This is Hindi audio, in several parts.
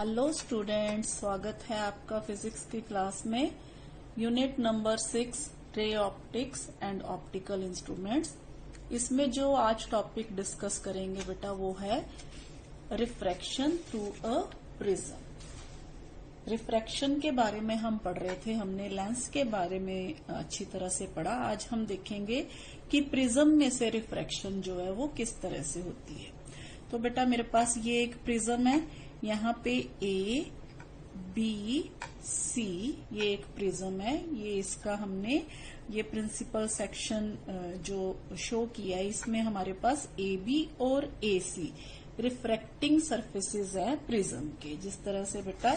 हेलो स्टूडेंट्स, स्वागत है आपका फिजिक्स की क्लास में। Unit number 6 ray optics and optical instruments. इसमें जो आज टॉपिक डिस्कस करेंगे बेटा वो है refraction through a prism. Refraction के बारे में हम पढ़ रहे थे, हमने लेंस के बारे में अच्छी तरह से पढ़ा। आज हम देखेंगे कि प्रिज्म में से रिफ्रैक्शन जो है वो किस तरह से होती है। तो बेटा मेरे पास ये एक प्रिज्म है, यहाँ पे ए बी सी ये एक प्रिज्म है। ये इसका हमने ये प्रिंसिपल सेक्शन जो शो किया है, इसमें हमारे पास ए बी और ए सी रिफ्रैक्टिंग सरफेसेस है प्रिज्म के। जिस तरह से बेटा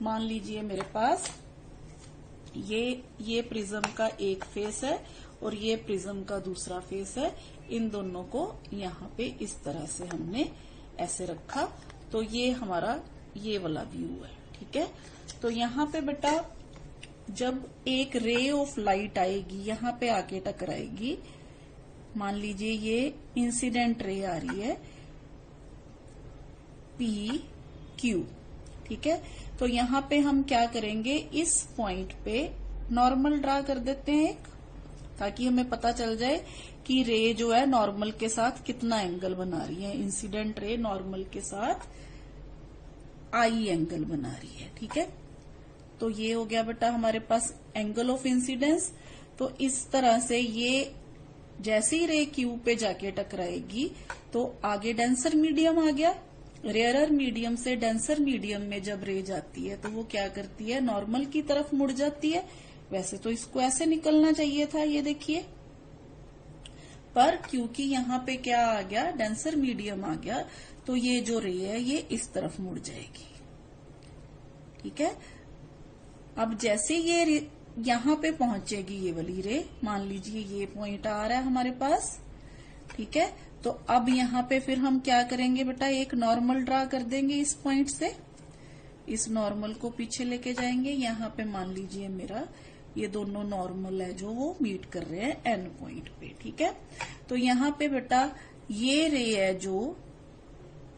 मान लीजिए मेरे पास ये प्रिज्म का एक फेस है और ये प्रिज्म का दूसरा फेस है। इन दोनों को यहाँ पे इस तरह से हमने ऐसे रखा, तो ये हमारा ये वाला व्यू है, ठीक है। तो यहाँ पे बेटा जब एक रे ऑफ लाइट आएगी, यहाँ पे आके टकराएगी, मान लीजिए ये इंसिडेंट रे आ रही है पी क्यू, ठीक है। तो यहाँ पे हम क्या करेंगे, इस पॉइंट पे नॉर्मल ड्रा कर देते हैं एक, ताकि हमें पता चल जाए कि रे जो है नॉर्मल के साथ कितना एंगल बना रही है। इंसिडेंट रे नॉर्मल के साथ आई एंगल बना रही है, ठीक है। तो ये हो गया बेटा हमारे पास एंगल ऑफ इंसिडेंस। तो इस तरह से ये जैसे ही रे क्यू पे जाके टकराएगी तो आगे डेंसर मीडियम आ गया। रेयरर मीडियम से डेंसर मीडियम में जब रे जाती है तो वो क्या करती है, नॉर्मल की तरफ मुड़ जाती है। वैसे तो इसको ऐसे निकलना चाहिए था, ये देखिए, पर क्योंकि यहाँ पे क्या आ गया, डेंसर मीडियम आ गया, तो ये जो रे है ये इस तरफ मुड़ जाएगी, ठीक है। अब जैसे ये यहाँ पे पहुंचेगी ये वाली रे, मान लीजिए ये पॉइंट आ रहा है हमारे पास, ठीक है। तो अब यहाँ पे फिर हम क्या करेंगे बेटा, एक नॉर्मल ड्रा कर देंगे इस पॉइंट से। इस नॉर्मल को पीछे लेके जाएंगे। यहाँ पे मान लीजिए मेरा ये दोनों नॉर्मल है जो वो मीट कर रहे हैं एन पॉइंट पे, ठीक है। तो यहाँ पे बेटा ये रे है जो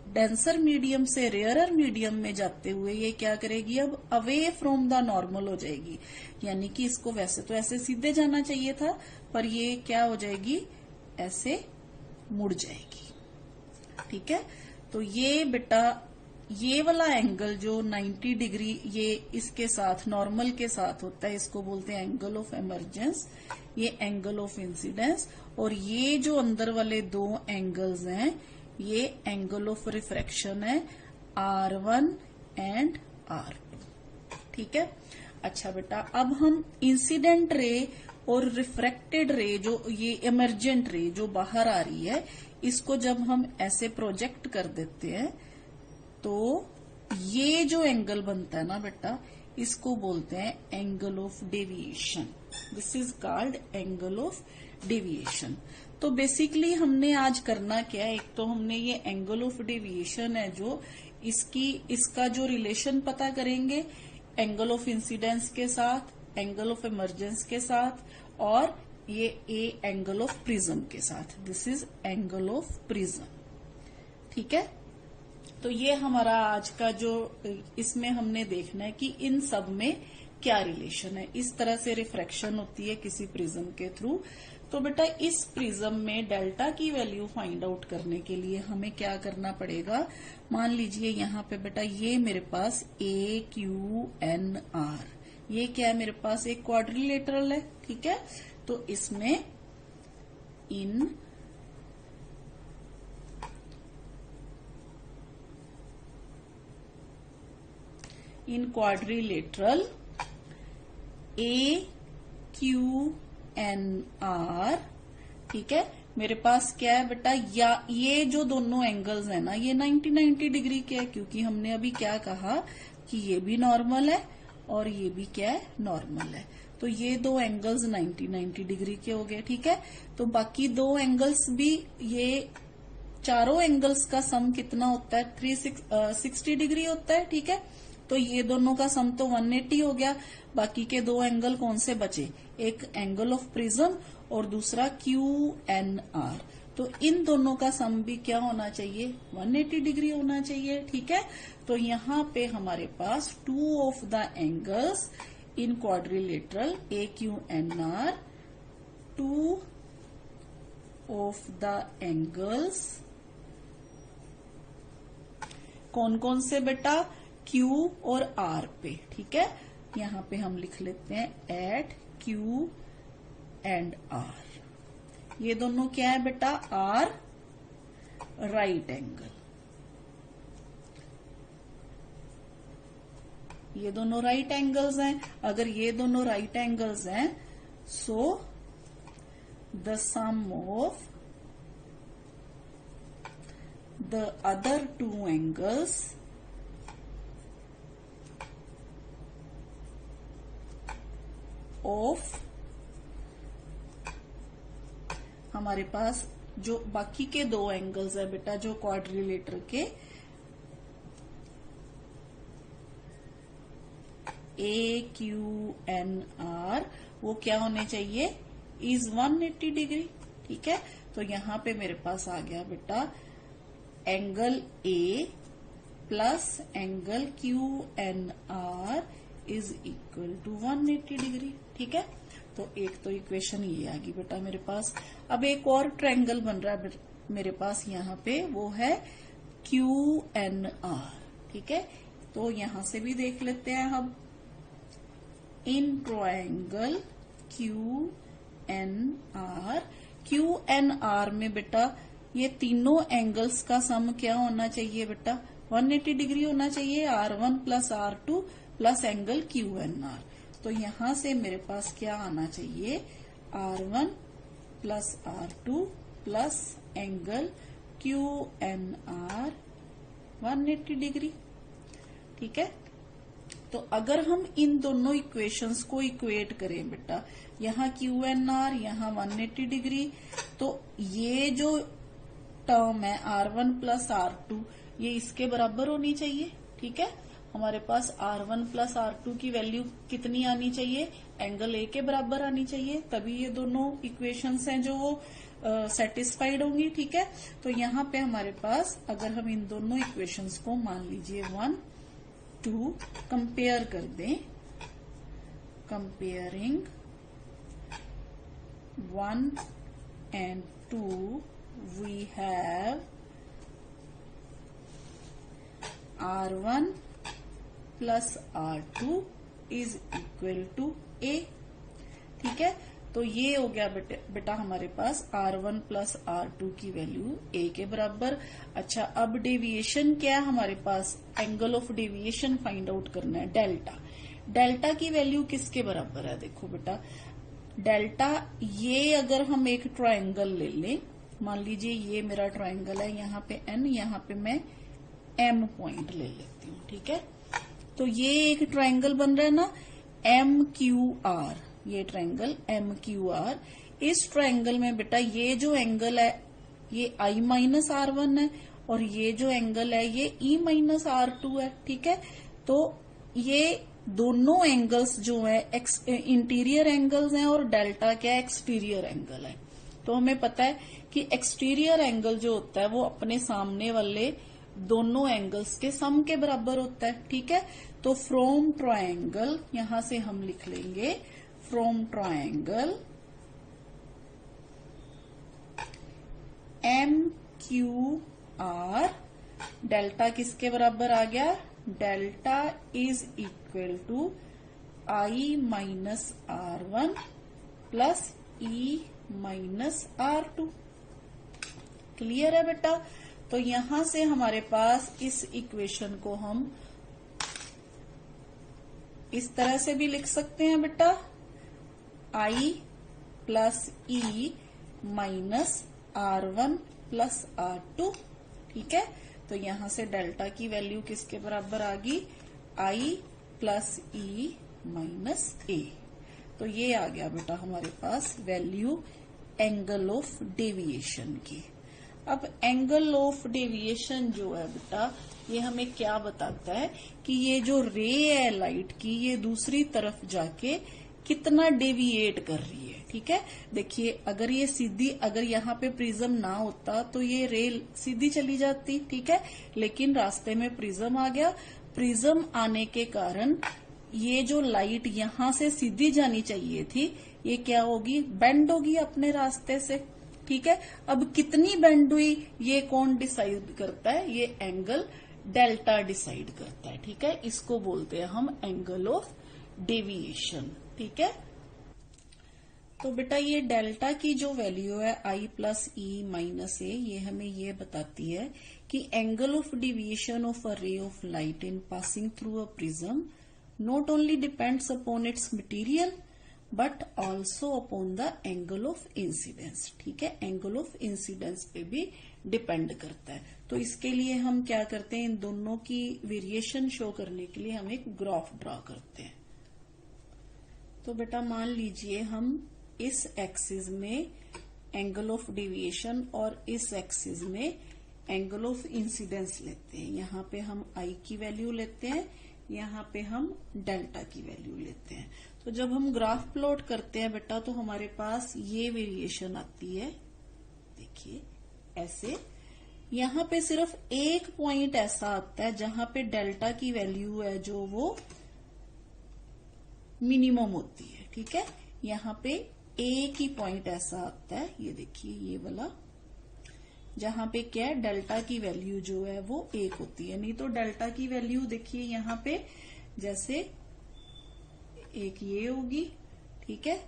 डेंसर मीडियम से रेयरर मीडियम में जाते हुए ये क्या करेगी, अब अवे फ्रॉम द नॉर्मल हो जाएगी। यानी कि इसको वैसे तो ऐसे सीधे जाना चाहिए था, पर ये क्या हो जाएगी, ऐसे मुड़ जाएगी, ठीक है। तो ये बेटा ये वाला एंगल जो 90 डिग्री ये इसके साथ नॉर्मल के साथ होता है, इसको बोलते हैं एंगल ऑफ इमर्जेंस, ये एंगल ऑफ इंसिडेंस। और ये जो अंदर वाले दो एंगल्स हैं ये एंगल ऑफ रिफ्रैक्शन है, R1 एंड R2, ठीक है। अच्छा बेटा अब हम इंसिडेंट रे और रिफ्रैक्टेड रे, जो ये इमर्जेंट रे जो बाहर आ रही है, इसको जब हम ऐसे प्रोजेक्ट कर देते हैं तो ये जो एंगल बनता है ना बेटा, इसको बोलते हैं angle of deviation. This is called angle of deviation. तो बेसिकली हमने आज करना क्या है, एक तो हमने ये एंगल ऑफ डेविएशन है जो इसका जो रिलेशन पता करेंगे एंगल ऑफ इंसिडेंस के साथ, एंगल ऑफ इमर्जेंस के साथ, और ये एंगल ऑफ प्रिज्म के साथ। This is angle of prism, ठीक है। तो ये हमारा आज का जो इसमें हमने देखना है कि इन सब में क्या रिलेशन है। इस तरह से रिफ्रैक्शन होती है किसी प्रिज्म के थ्रू। तो बेटा इस प्रिज्म में डेल्टा की वैल्यू फाइंड आउट करने के लिए हमें क्या करना पड़ेगा, मान लीजिए यहाँ पे बेटा ये मेरे पास ए क्यू एन आर, ये क्या है मेरे पास एक क्वाड्रिलेटरल है, ठीक है। तो इसमें in quadrilateral A Q N R, ठीक है, मेरे पास क्या है बेटा, या ये जो दोनों एंगल्स है ना ये 90 डिग्री के है, क्योंकि हमने अभी क्या कहा कि ये भी नॉर्मल है और ये भी क्या है, नॉर्मल है। तो ये दो एंगल्स 90 डिग्री के हो गए, ठीक है। तो बाकी दो एंगल्स भी, ये चारों एंगल्स का सम कितना होता है, 360 डिग्री होता है, ठीक है। तो ये दोनों का सम तो 180 हो गया। बाकी के दो एंगल कौन से बचे, एक एंगल ऑफ प्रिज्म और दूसरा क्यू एन आर। तो इन दोनों का सम भी क्या होना चाहिए, 180 डिग्री होना चाहिए। ठीक है, तो यहाँ पे हमारे पास two of the angles in quadrilateral AQNR, two of the angles कौन कौन से बेटा, Q और R पे। ठीक है, यहाँ पे हम लिख लेते हैं एट Q एंड R। ये दोनों क्या है बेटा, R राइट एंगल, ये दोनों राइट एंगल्स हैं। अगर ये दोनों राइट एंगल्स हैं, so the sum of the other two angles of, हमारे पास जो बाकी के दो एंगल्स है बेटा जो क्वाड्रिलेटर के, AQNR, वो क्या होने चाहिए, इज 180 डिग्री। ठीक है, तो यहां पे मेरे पास आ गया बेटा angle A plus angle QNR is equal to 180 degree. ठीक है, तो एक तो इक्वेशन ये आ गई बेटा मेरे पास। अब एक और ट्रायंगल बन रहा है मेरे पास यहाँ पे, वो है QNR। ठीक है, तो यहां से भी देख लेते हैं हम, इन ट्रायंगल QNR में बेटा ये तीनों एंगल्स का सम क्या होना चाहिए बेटा, 180 डिग्री होना चाहिए, R1 plus R2 plus angle QNR। तो यहां से मेरे पास क्या आना चाहिए, R1 plus R2 plus angle QNR 180 degree. ठीक है, तो अगर हम इन दोनों इक्वेशंस को इक्वेट करें बेटा, यहाँ QNR यहाँ 180 डिग्री, तो ये जो टर्म है R1 प्लस R2 ये इसके बराबर होनी चाहिए। ठीक है, हमारे पास R1 प्लस R2 की वैल्यू कितनी आनी चाहिए, एंगल A के बराबर आनी चाहिए, तभी ये दोनों इक्वेशंस हैं जो वो सेटिस्फाइड होंगी। ठीक है, तो यहाँ पे हमारे पास अगर हम इन दोनों इक्वेशंस को मान लीजिए 1, 2 कंपेयर कर दें, comparing 1 and 2 we have R1 plus R2 is equal to A। ठीक है, तो ये हो गया बेटा हमारे पास R1 प्लस R2 की वैल्यू A के बराबर। अच्छा, अब डेविएशन क्या है हमारे पास, angle of deviation find out करना है, डेल्टा। डेल्टा की वैल्यू किसके बराबर है, देखो बेटा डेल्टा, ये अगर हम एक ट्रायंगल ले लें, मान लीजिए ये मेरा ट्रायंगल है, यहाँ पे N, यहाँ पे मैं M पॉइंट ले लेती हूँ। ठीक है, तो ये एक ट्रायंगल बन रहा है ना MQR, ये ट्रायंगल MQR। इस ट्रायंगल में बेटा ये जो एंगल है ये I माइनस R1 है और ये जो एंगल है ये E माइनस R2 है। ठीक है, तो ये दोनों एंगल्स जो है इंटीरियर एंगल्स हैं और डेल्टा क्या एक्सटीरियर एंगल है। तो हमें पता है कि एक्सटीरियर एंगल जो होता है वो अपने सामने वाले दोनों एंगल्स के सम के बराबर होता है। ठीक है, तो फ्रॉम ट्रायंगल, यहां से हम लिख लेंगे फ्रॉम ट्रायंगल MQR, डेल्टा किसके बराबर आ गया, delta is equal to I minus R1 plus E minus R2। Clear है बेटा, तो यहां से हमारे पास इस इक्वेशन को हम इस तरह से भी लिख सकते हैं बेटा, I plus E minus R1 plus R2। ठीक है, तो यहां से डेल्टा की वैल्यू किसके बराबर आ गई, I plus E minus A। तो ये आ गया बेटा हमारे पास वैल्यू एंगल ऑफ डेविएशन की। अब एंगल ऑफ डेविएशन जो है बेटा ये हमें क्या बताता है कि ये जो रे है लाइट की ये दूसरी तरफ जाके कितना डेविएट कर रही है। ठीक है, देखिए अगर ये सीधी, अगर यहाँ पे प्रिज्म ना होता तो ये रे सीधी चली जाती। ठीक है, लेकिन रास्ते में प्रिज्म आ गया। प्रिज्म आने के कारण ये जो लाइट यहां से सीधी जानी चाहिए थी, ये क्या होगी, बेंड होगी अपने रास्ते से। ठीक है, अब कितनी बेंड हुई ये कौन डिसाइड करता है, ये एंगल डेल्टा डिसाइड करता है। ठीक है, इसको बोलते हैं हम एंगल ऑफ डेविएशन। ठीक है, तो बेटा ये डेल्टा की जो वैल्यू है I प्लस ई माइनस ए, ये हमें ये बताती है कि angle of deviation of a ray of light in passing through a prism not only depends upon its material but also upon the angle of incidence. ठीक है, एंगल ऑफ इंसिडेंस पे भी डिपेंड करता है। तो इसके लिए हम क्या करते हैं, इन दोनों की वेरिएशन शो करने के लिए हम एक ग्राफ ड्रॉ करते हैं। तो बेटा मान लीजिए हम इस एक्सिस में एंगल ऑफ डेविएशन और इस एक्सिस में एंगल ऑफ इंसिडेंस लेते हैं। यहाँ पे हम आई की वैल्यू लेते हैं, यहाँ पे हम डेल्टा की वैल्यू लेते हैं। तो जब हम ग्राफ प्लॉट करते हैं बेटा तो हमारे पास ये वेरिएशन आती है, देखिए ऐसे। यहाँ पे सिर्फ एक पॉइंट ऐसा आता है जहां पे डेल्टा की वैल्यू है जो वो मिनिमम होती है। ठीक है, यहाँ पे एक ही पॉइंट ऐसा आता है, ये देखिए ये वाला, जहां पे क्या है, डेल्टा की वैल्यू जो है वो एक होती है। नहीं तो डेल्टा की वैल्यू देखिए यहाँ पे जैसे एक ये होगी। ठीक है,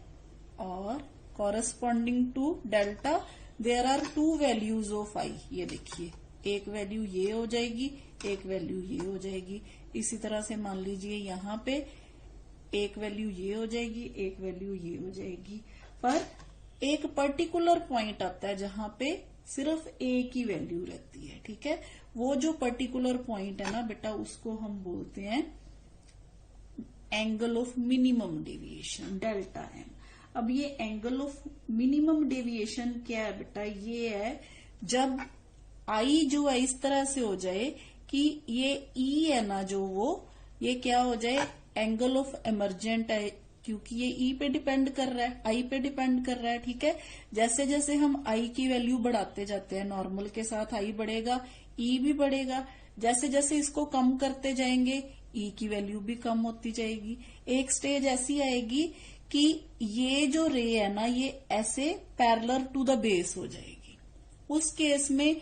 और corresponding to delta there are two values of i. ये देखिए एक वैल्यू ये हो जाएगी, एक वैल्यू ये हो जाएगी। इसी तरह से मान लीजिए यहाँ पे एक वैल्यू ये हो जाएगी, एक वैल्यू ये हो जाएगी। पर एक पर्टिकुलर पॉइंट आता है जहां पे सिर्फ एक ही वैल्यू रहती है। ठीक है, वो जो पर्टिकुलर पॉइंट है ना बेटा, उसको हम बोलते हैं angle of minimum deviation, delta M. अब ये एंगल ऑफ मिनिमम डेविएशन क्या है बेटा, ये है जब आई जो है इस तरह से हो जाए कि ये ई है ना जो वो, ये क्या हो जाए, एंगल ऑफ एमर्जेंट है, क्योंकि ये ई पे डिपेंड कर रहा है, आई पे डिपेंड कर रहा है। ठीक है, जैसे जैसे हम आई की वैल्यू बढ़ाते जाते हैं, नॉर्मल के साथ आई बढ़ेगा, ई भी बढ़ेगा। जैसे जैसे इसको कम करते जाएंगे ई की वैल्यू भी कम होती जाएगी। एक स्टेज ऐसी आएगी कि ये जो रे है ना, ये ऐसे पैरेलल टू द बेस हो जाएगी। उस केस में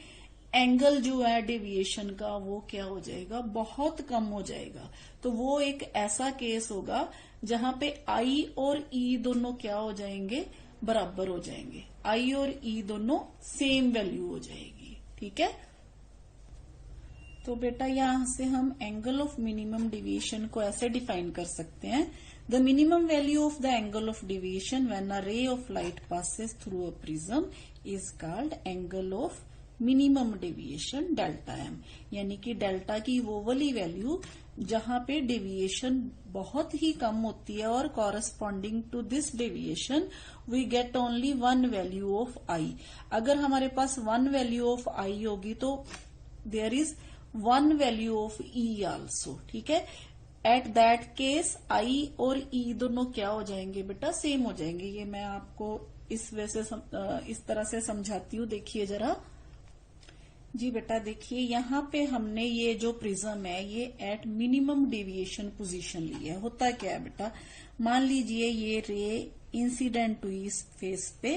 एंगल जो है डेविएशन का वो क्या हो जाएगा, बहुत कम हो जाएगा। तो वो एक ऐसा केस होगा जहां पे आई और ई दोनों क्या हो जाएंगे, बराबर हो जाएंगे। आई और ई दोनों सेम वैल्यू हो जाएगी। ठीक है, तो बेटा यहां से हम एंगल ऑफ मिनिमम डेविएशन को ऐसे डिफाइन कर सकते हैं, the minimum value of the angle of deviation when a ray of light passes through a prism is called angle of minimum deviation delta M. यानी कि डेल्टा की वो वाली वैल्यू जहां पे डेविएशन बहुत ही कम होती है और corresponding to this deviation we get only one value of i. अगर हमारे पास वन वैल्यू ऑफ आई होगी तो there is one value of e also. ठीक है, एट दैट केस आई और ई दोनों क्या हो जाएंगे बेटा, सेम हो जाएंगे। ये मैं आपको इस तरह से समझाती हूँ, देखिए जरा। जी बेटा देखिए, यहाँ पे हमने ये जो प्रिज्म है ये एट मिनिमम डेविएशन पोजीशन ली है। होता क्या है बेटा, मान लीजिए ये रे इंसिडेंट हुई इस फेस पे।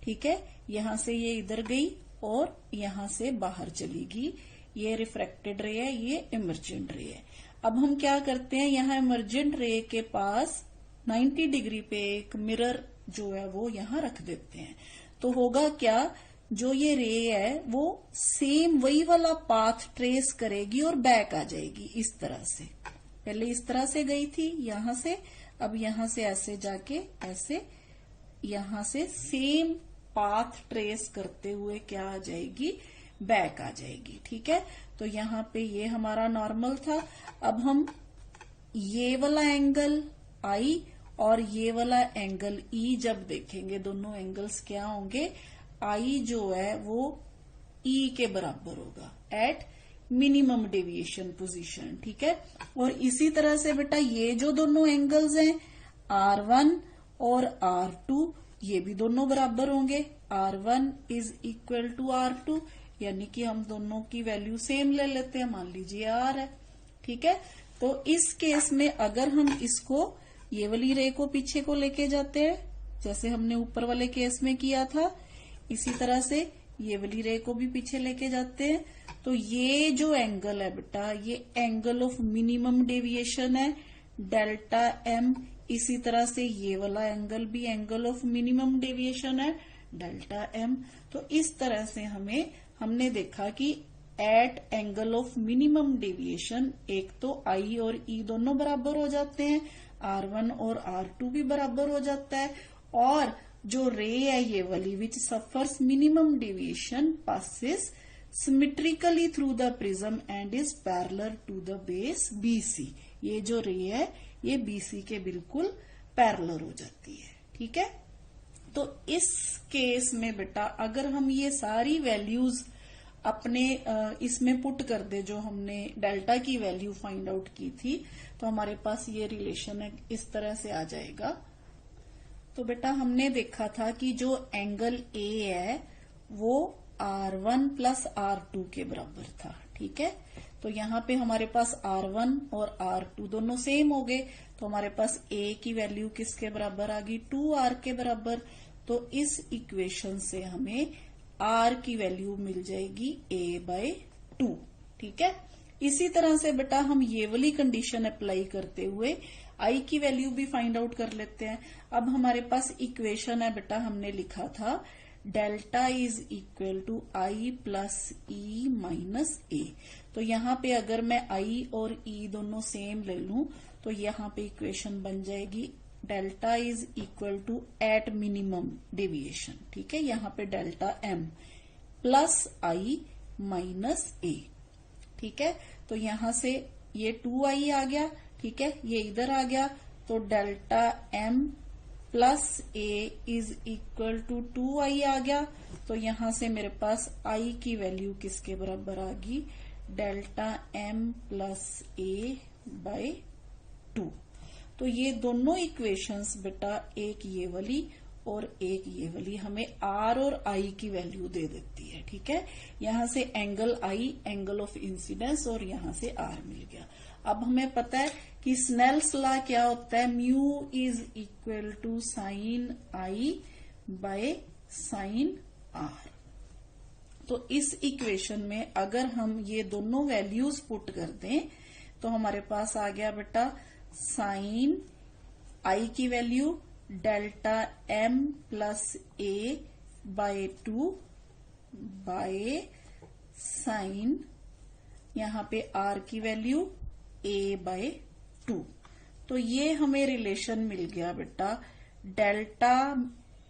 ठीक है, यहां से ये इधर गई और यहां से बाहर चली गई। ये रिफ्रैक्टेड रे है, ये इमर्जेंट रे है। अब हम क्या करते हैं, यहाँ इमर्जेंट रे के पास 90 डिग्री पे एक मिरर जो है वो यहाँ रख देते हैं। तो होगा क्या, जो ये रे है वो सेम वही वाला पाथ ट्रेस करेगी और बैक आ जाएगी इस तरह से। पहले इस तरह से गई थी यहां से, अब यहां से ऐसे जाके ऐसे यहां से सेम पाथ ट्रेस करते हुए क्या आ जाएगी, बैक आ जाएगी। ठीक है, तो यहाँ पे ये हमारा नॉर्मल था। अब हम ये वाला एंगल आई और ये वाला एंगल ई जब देखेंगे, दोनों एंगल्स क्या होंगे, आई जो है वो ई के बराबर होगा एट मिनिमम डेविएशन पोजीशन। ठीक है, और इसी तरह से बेटा ये जो दोनों एंगल्स हैं R1 और R2 ये भी दोनों बराबर होंगे। R1 is equal to R2, यानी कि हम दोनों की वैल्यू सेम ले लेते हैं, मान लीजिए R है। ठीक है, तो इस केस में अगर हम इसको ये वाली रे को पीछे को लेके जाते हैं, जैसे हमने ऊपर वाले केस में किया था, इसी तरह से ये वाली रे को भी पीछे लेके जाते हैं, तो ये जो एंगल है बेटा, ये एंगल ऑफ मिनिमम डेविएशन है, डेल्टा एम। इसी तरह से ये वाला एंगल भी एंगल ऑफ मिनिमम डेविएशन है, डेल्टा एम। तो इस तरह से हमने देखा कि at angle of minimum deviation एक तो आई और ई दोनों बराबर हो जाते हैं, R1 और R2 भी बराबर हो जाता है, और जो रे है ये वाली which suffers minimum deviation passes symmetrically through the prism and is parallel to the base BC। ये जो रे है ये BC के बिल्कुल पैरेलल हो जाती है। ठीक है, तो इस केस में बेटा अगर हम ये सारी वैल्यूज अपने इसमें पुट कर दे, जो हमने डेल्टा की वैल्यू फाइंड आउट की थी, तो हमारे पास ये रिलेशन है इस तरह से आ जाएगा। तो बेटा हमने देखा था कि जो एंगल A है वो R1 प्लस R2 के बराबर था। ठीक है, तो यहाँ पे हमारे पास R1 और R2 दोनों सेम हो गए, तो हमारे पास A की वैल्यू किसके बराबर आ गई, 2R के बराबर। तो इस इक्वेशन से हमें R की वैल्यू मिल जाएगी A/2। ठीक है, इसी तरह से बेटा हम ये वाली कंडीशन अप्लाई करते हुए I की वैल्यू भी फाइंड आउट कर लेते हैं। अब हमारे पास इक्वेशन है बेटा, हमने लिखा था delta is equal to I plus E minus A। तो यहाँ पे अगर मैं I और E दोनों सेम ले लूं तो यहाँ पे इक्वेशन बन जाएगी delta is equal to at minimum deviation. ठीक है, यहाँ पे delta M plus I minus A। ठीक है, तो यहाँ से ये 2I आ गया। ठीक है, ये इधर आ गया, तो delta M plus A is equal to 2I आ गया। तो यहां से मेरे पास I की वैल्यू किसके बराबर आ गई, डेल्टा M प्लस A/2। तो ये दोनों इक्वेशंस बेटा, एक ये वाली और एक ये वाली, हमें R और I की वैल्यू दे देती है। ठीक है, यहां से angle I angle of incidence और यहां से R मिल गया। अब हमें पता है कि स्नेल्स लॉ क्या होता है, mu is equal to sine I by sine R। तो इस इक्वेशन में अगर हम ये दोनों वैल्यूज पुट कर दें तो हमारे पास आ गया बेटा साइन I की value delta M plus A/2 by sine, यहाँ पे R की वैल्यू A/2। तो ये हमें रिलेशन मिल गया बेटा डेल्टा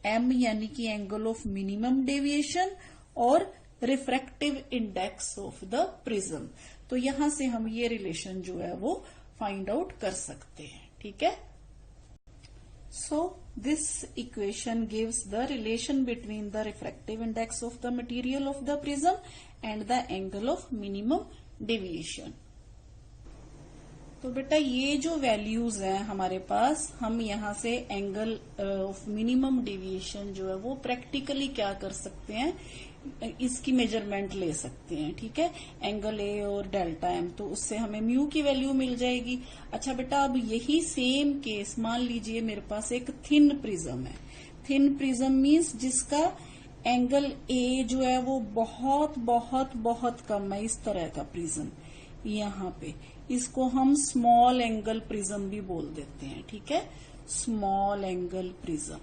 M यानी कि एंगल ऑफ मिनिमम डेविएशन और refractive index of the prism. तो यहां से हम ये रिलेशन जो है वो फाइंड आउट कर सकते हैं। ठीक है, so this equation gives the relation between the refractive index of the material of the prism and the angle of minimum deviation। तो बेटा ये जो वैल्यूज हैं हमारे पास, हम यहाँ से एंगल ऑफ मिनिमम डेविएशन जो है वो प्रैक्टिकली क्या कर सकते हैं, इसकी मेजरमेंट ले सकते हैं। ठीक है, एंगल A और डेल्टा M, तो उससे हमें म्यू की वैल्यू मिल जाएगी। अच्छा बेटा, अब यही सेम केस मान लीजिए मेरे पास एक थिन प्रिज्म है। थिन प्रिज्म मीन्स जिसका एंगल A जो है वो बहुत बहुत बहुत कम है, इस तरह का प्रिज्म। यहाँ पे इसको हम स्मॉल एंगल प्रिज्म भी बोल देते हैं। ठीक है, स्मॉल एंगल प्रिज्म।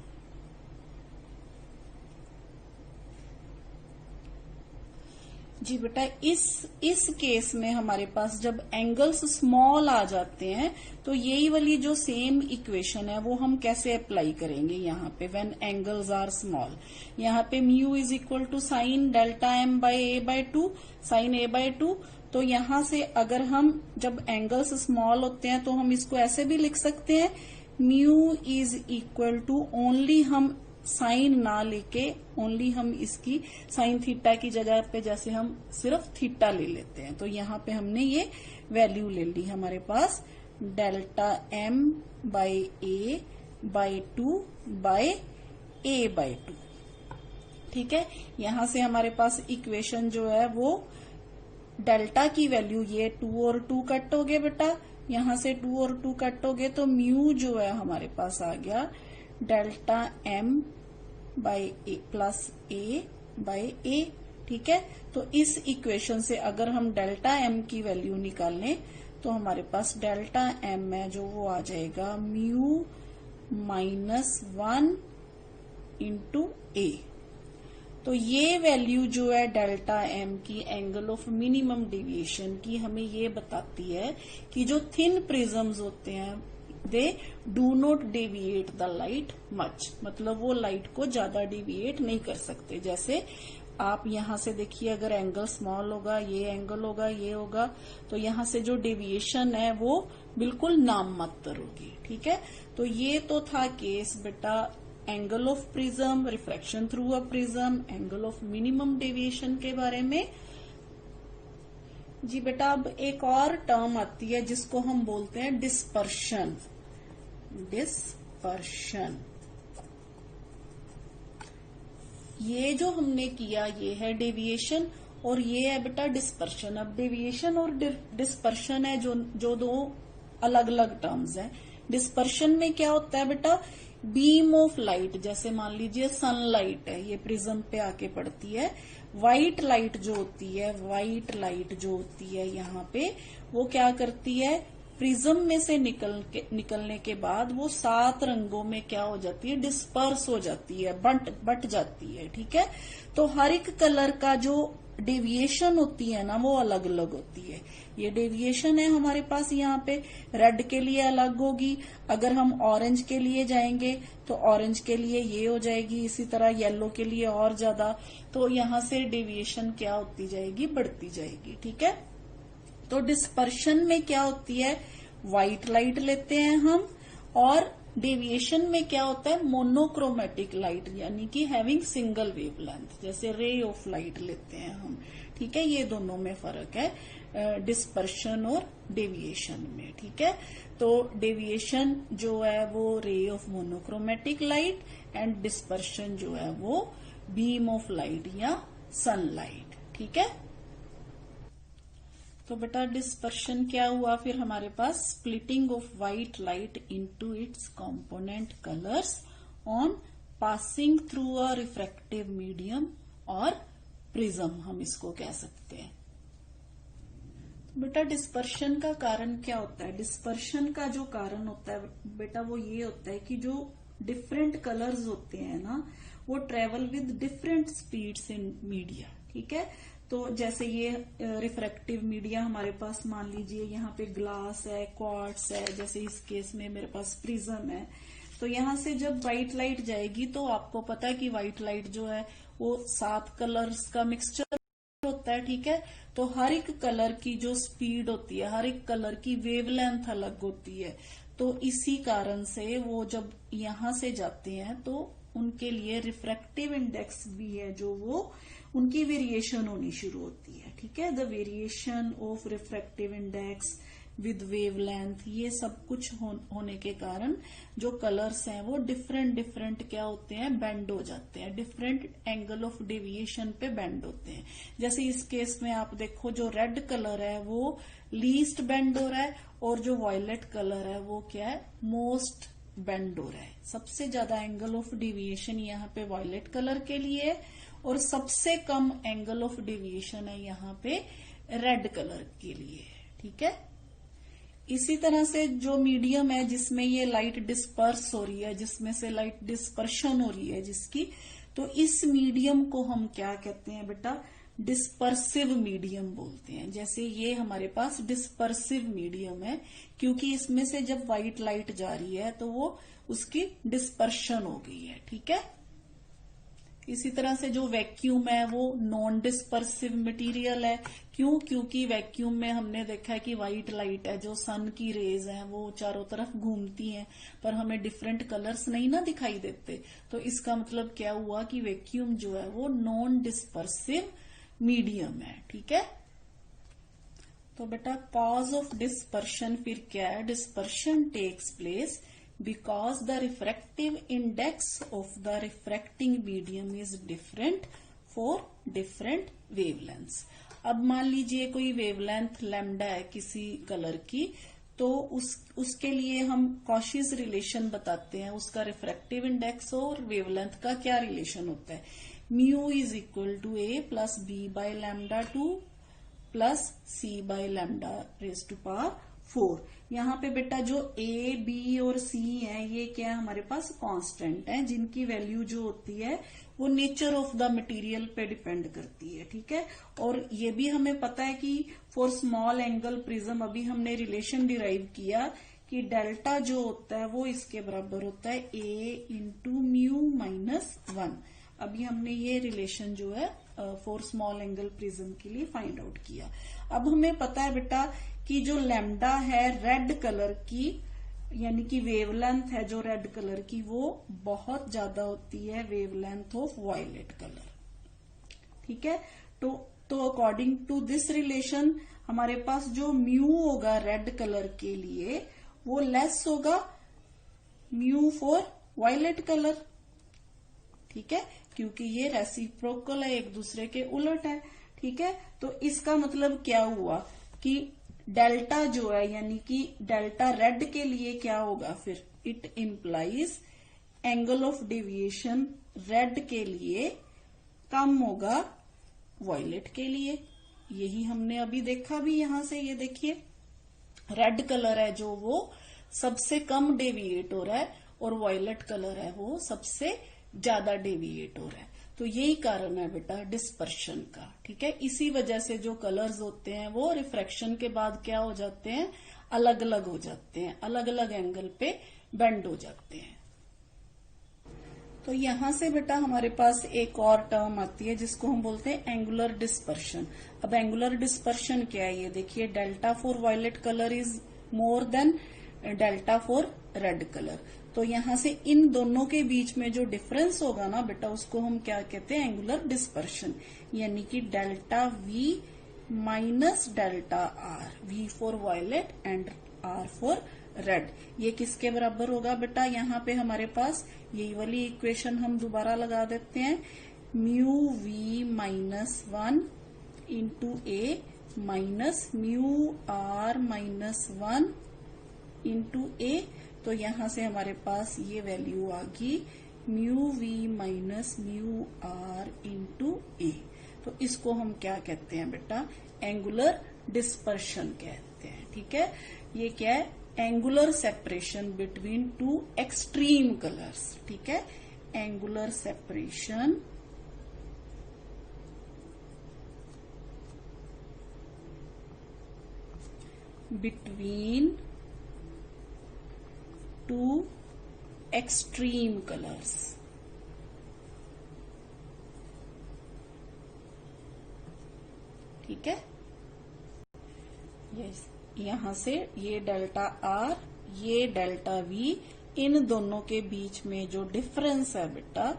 जी बेटा, इस केस में हमारे पास जब एंगल्स स्मॉल आ जाते हैं तो यही वाली जो सेम इक्वेशन है वो हम कैसे अप्लाई करेंगे यहाँ पे, व्हेन एंगल्स आर स्मॉल। यहाँ पे mu is equal to sine delta M by A/2, sine A/2। तो यहाँ से अगर हम जब एंगल्स स्मॉल होते हैं तो हम इसको ऐसे भी लिख सकते हैं, mu is equal to only, हम साइन ना लेके ओनली हम इसकी साइन थीटा की जगह पे जैसे हम सिर्फ थीटा ले लेते हैं, तो यहाँ पे हमने ये वैल्यू ले ली, हमारे पास delta M by A by 2 by A by 2। ठीक है, यहां से हमारे पास इक्वेशन जो है वो डेल्टा की वैल्यू, ये 2 और 2 कट हो गए बेटा, यहां से 2 और 2 कट हो गए, तो म्यू जो है हमारे पास आ गया डेल्टा एम बाय ए प्लस ए बाय ए। ठीक है, तो इस इक्वेशन से अगर हम डेल्टा एम की वैल्यू निकालें तो हमारे पास डेल्टा एम है जो वो आ जाएगा म्यू -1 इंटू ए। तो ये वैल्यू जो है डेल्टा एम की एंगल ऑफ मिनिमम डेविएशन की हमें ये बताती है कि जो थिन प्रिज्म्स होते हैं they do not deviate the light much, मतलब वो लाइट को ज्यादा डेविएट नहीं कर सकते। जैसे आप यहां से देखिए, अगर एंगल स्मॉल होगा, ये एंगल होगा, ये होगा, तो यहां से जो डेविएशन है वो बिल्कुल नाम मात्र होगी। ठीक है, तो ये तो था केस बेटा angle of prism, refraction through a prism, angle of minimum deviation के बारे में। जी बेटा, अब एक और टर्म आती है जिसको हम बोलते हैं डिस्पर्शन। डिस्पर्शन, ये जो हमने किया ये है डेविएशन और ये है बेटा डिस्पर्शन। अब डेविएशन और डिस्पर्शन है जो दो अलग अलग टर्म्स हैं। डिस्पर्शन में क्या होता है बेटा, बीम ऑफ लाइट, जैसे मान लीजिए सनलाइट है, ये प्रिज्म पे आके पड़ती है, व्हाइट लाइट जो होती है, व्हाइट लाइट जो होती है यहाँ पे वो क्या करती है, प्रिज्म में से निकलने के बाद वो 7 रंगों में क्या हो जाती है, डिस्पर्स हो जाती है, बट जाती है। ठीक है, तो हर एक कलर का जो डेविएशन होती है ना वो अलग अलग होती है। ये डेविएशन है हमारे पास यहाँ पे रेड के लिए अलग होगी, अगर हम ऑरेंज के लिए जाएंगे तो ऑरेंज के लिए ये हो जाएगी, इसी तरह येलो के लिए और ज्यादा। तो यहाँ से डेविएशन क्या होती जाएगी, बढ़ती जाएगी। ठीक है, तो डिस्पर्शन में क्या होती है, व्हाइट लाइट लेते हैं हम, और डेविएशन में क्या होता है, मोनोक्रोमेटिक लाइट, यानी कि हैविंग सिंगल वेवलेंथ, जैसे रे ऑफ लाइट लेते हैं हम। ठीक है, ये दोनों में फर्क है डिस्पर्शन और डेविएशन में। ठीक है, तो डेविएशन जो है वो ray of monochromatic light and dispersion जो है वो बीम ऑफ लाइट या सनलाइट। ठीक है, तो बेटा डिस्पर्शन क्या हुआ, फिर हमारे पास splitting of white light into its component colours on passing through a refractive medium और प्रिज्म, हम इसको कह सकते हैं। बेटा डिस्पर्शन का कारण क्या होता है, डिस्पर्शन का जो कारण होता है बेटा वो ये होता है कि जो डिफरेंट कलर्स होते हैं ना वो travel with different speeds in media. ठीक है, तो जैसे ये रिफ्रैक्टिव मीडिया हमारे पास, मान लीजिए यहाँ पे ग्लास है, क्वार्ट्स है, जैसे इस केस में मेरे पास प्रिज्म है, तो यहाँ से जब व्हाइट लाइट जाएगी तो आपको पता है कि व्हाइट लाइट जो है वो 7 कलर्स का मिक्सचर होता है। ठीक है, तो हर एक कलर की जो स्पीड होती है, हर एक कलर की वेवलेंथ अलग होती है, तो इसी कारण से वो जब यहाँ से जाते हैं तो उनके लिए रिफ्रैक्टिव इंडेक्स भी है जो वो उनकी वेरिएशन होनी शुरू होती है। ठीक है, the variation of refractive index with wavelength, ये सब कुछ होने के कारण जो कलर्स हैं वो डिफरेंट क्या होते हैं, बेंड हो जाते हैं, डिफरेंट एंगल ऑफ डेविएशन पे बेंड होते हैं। जैसे इस केस में आप देखो जो रेड कलर है वो लीस्ट बेंड हो रहा है और जो वॉयलेट कलर है वो क्या है, मोस्ट बेंड हो रहा है। सबसे ज्यादा एंगल ऑफ डेविएशन यहाँ पे वॉयलेट कलर के लिए है और सबसे कम एंगल ऑफ डेविएशन है यहाँ पे रेड कलर के लिए। ठीक है, इसी तरह से जो मीडियम है जिसमें ये लाइट डिस्पर्स हो रही है, जिसमें से लाइट डिस्पर्शन हो रही है जिसकी, तो इस मीडियम को हम क्या कहते हैं बेटा, डिस्पर्सिव मीडियम बोलते हैं। जैसे ये हमारे पास डिस्पर्सिव मीडियम है क्योंकि इसमें से जब व्हाइट लाइट जा रही है तो वो उसकी डिस्पर्शन हो गई है। ठीक है, इसी तरह से जो वैक्यूम है वो नॉन डिस्पर्सिव मटेरियल है। क्यों, क्योंकि वैक्यूम में हमने देखा है कि व्हाइट लाइट है, जो सन की रेज है वो चारों तरफ घूमती हैं पर हमें डिफरेंट कलर्स नहीं ना दिखाई देते। तो इसका मतलब क्या हुआ कि वैक्यूम जो है वो नॉन डिस्पर्सिव मीडियम है। ठीक है, तो बेटा कॉज ऑफ डिस्पर्शन फिर क्या है, dispersion takes place because the refractive index of the refracting medium is different for different wavelengths. अब मान लीजिए कोई वेवलेंथ लैम्डा है किसी कलर की, तो उसके लिए हम कॉशीज रिलेशन बताते हैं, उसका रिफ्रैक्टिव इंडेक्स और वेवलेंथ का क्या रिलेशन होता है. Mu is equal to A plus B by lambda 2 plus C by lambda raise to power 4. यहाँ पे बेटा जो ए बी और सी है ये क्या है हमारे पास कांस्टेंट है, जिनकी वैल्यू जो होती है वो नेचर ऑफ द मटेरियल पे डिपेंड करती है. ठीक है. और ये भी हमें पता है कि फॉर स्मॉल एंगल प्रिज्म अभी हमने रिलेशन डिराइव किया कि डेल्टा जो होता है वो इसके बराबर होता है ए इंटू म्यू माइनस 1. अभी हमने ये रिलेशन जो है फॉर स्मॉल एंगल प्रिज्म के लिए फाइंड आउट किया. अब हमें पता है बेटा कि जो लैम्डा है रेड कलर की, यानी कि वेवलेंथ है जो रेड कलर की, वो बहुत ज्यादा होती है वेवलेंथ ऑफ वायलेट कलर. ठीक है. तो अकॉर्डिंग टू दिस रिलेशन हमारे पास जो म्यू होगा रेड कलर के लिए वो लेस होगा म्यू फॉर वायलेट कलर. ठीक है. क्योंकि ये रेसिप्रोकल है, एक दूसरे के उलट है. ठीक है. तो इसका मतलब क्या हुआ कि डेल्टा जो है यानी कि डेल्टा रेड के लिए क्या होगा, फिर it implies angle of deviation red के लिए कम होगा वायलेट के लिए. यही हमने अभी देखा भी यहां से. ये देखिए रेड कलर है जो वो सबसे कम डेविएट हो रहा है और वायलेट कलर है वो सबसे ज्यादा डेविएट हो रहा है. तो यही कारण है बेटा डिस्पर्शन का. ठीक है. इसी वजह से जो कलर्स होते हैं वो रिफ्रैक्शन के बाद क्या हो जाते हैं, अलग अलग हो जाते हैं, अलग अलग एंगल पे बेंड हो जाते हैं. तो यहां से बेटा हमारे पास एक और टर्म आती है जिसको हम बोलते हैं एंगुलर डिस्पर्शन. अब एंगुलर डिस्पर्शन क्या है, ये देखिए delta for violet colour is more than delta for red colour. तो यहां से इन दोनों के बीच में जो डिफरेंस होगा ना बेटा उसको हम क्या कहते हैं, एंगुलर डिस्पर्शन. यानी कि delta V minus delta R, V for violet and R for red. ये किसके बराबर होगा बेटा, यहाँ पे हमारे पास यही वाली इक्वेशन हम दोबारा लगा देते हैं. Mu v minus 1 into a minus mu r minus 1 into a. तो यहां से हमारे पास ये वैल्यू आ गई mu v minus mu r into a. तो इसको हम क्या कहते हैं बेटा, एंगुलर डिस्पर्शन कहते हैं. ठीक है. ये क्या है, angular separation between two extreme colours. ठीक है. Angular separation between two extreme colours. ठीक है. यस. यहां से ये डेल्टा आर, ये डेल्टा वी, इन दोनों के बीच में जो डिफरेंस है बेटा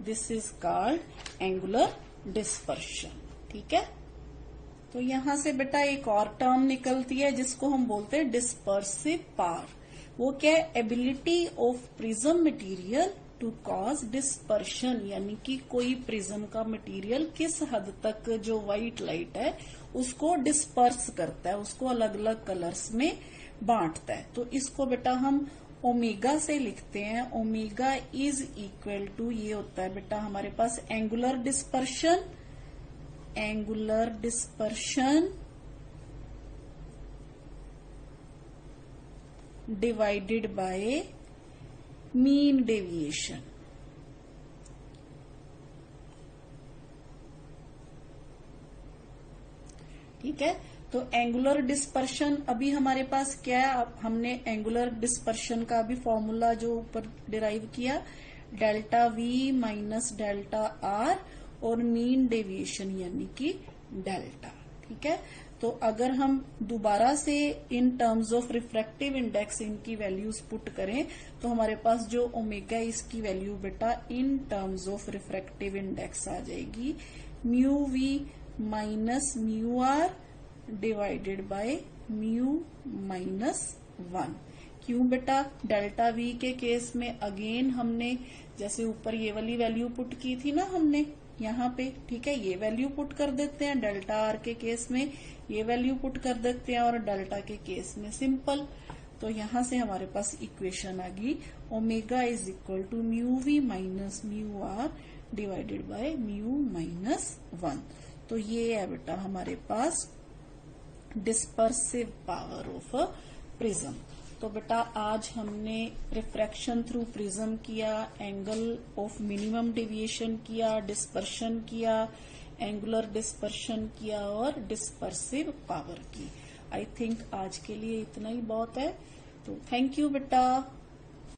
this is called angular dispersion. ठीक है. तो यहां से बेटा एक और टर्म निकलती है जिसको हम बोलते हैं डिस्पर्सिव पावर. वो क्या है, ability of prism material to cause dispersion. यानी कि कोई प्रिज्म का मटेरियल किस हद तक जो व्हाइट लाइट है उसको डिस्पर्स करता है, उसको अलग अलग कलर्स में बांटता है. तो इसको बेटा हम ओमेगा से लिखते हैं. ओमेगा इज इक्वल टू, ये होता है बेटा हमारे पास angular dispersion, angular dispersion divided by mean deviation. ठीक है. तो एंगुलर डिस्पर्शन अभी हमारे पास क्या है, अब हमने एंगुलर डिस्पर्शन का भी फॉर्मूला जो ऊपर डिराइव किया, delta V minus delta are और मीन डेविएशन यानी कि डेल्टा. ठीक है. तो अगर हम दोबारा से in terms of refractive index इनकी वैल्यूज पुट करें तो हमारे पास जो ओमेगा इसकी वैल्यू बेटा in terms of refractive index आ जाएगी mu v minus mu r divided by mu minus 1. क्यों बेटा? डेल्टा वी के केस में अगेन हमने जैसे ऊपर ये वाली वैल्यू पुट की थी ना हमने यहाँ पे, ठीक है, ये वैल्यू पुट कर देते हैं। डेल्टा आर के केस में ये वैल्यू पुट कर देते हैं और डेल्टा के केस में सिंपल। तो यहां से हमारे पास इक्वेशन आ गई omega is equal to mu v minus mu r divided by mu minus 1। तो ये है बेटा हमारे पास dispersive power of a prism. तो बेटा आज हमने रिफ्रैक्शन थ्रू प्रिज्म किया, एंगल ऑफ मिनिमम डेविएशन किया, डिस्पर्शन किया, एंगुलर डिस्पर्शन किया और डिस्पर्सिव पावर की। आई थिंक आज के लिए इतना ही बहुत है। तो थैंक यू बेटा।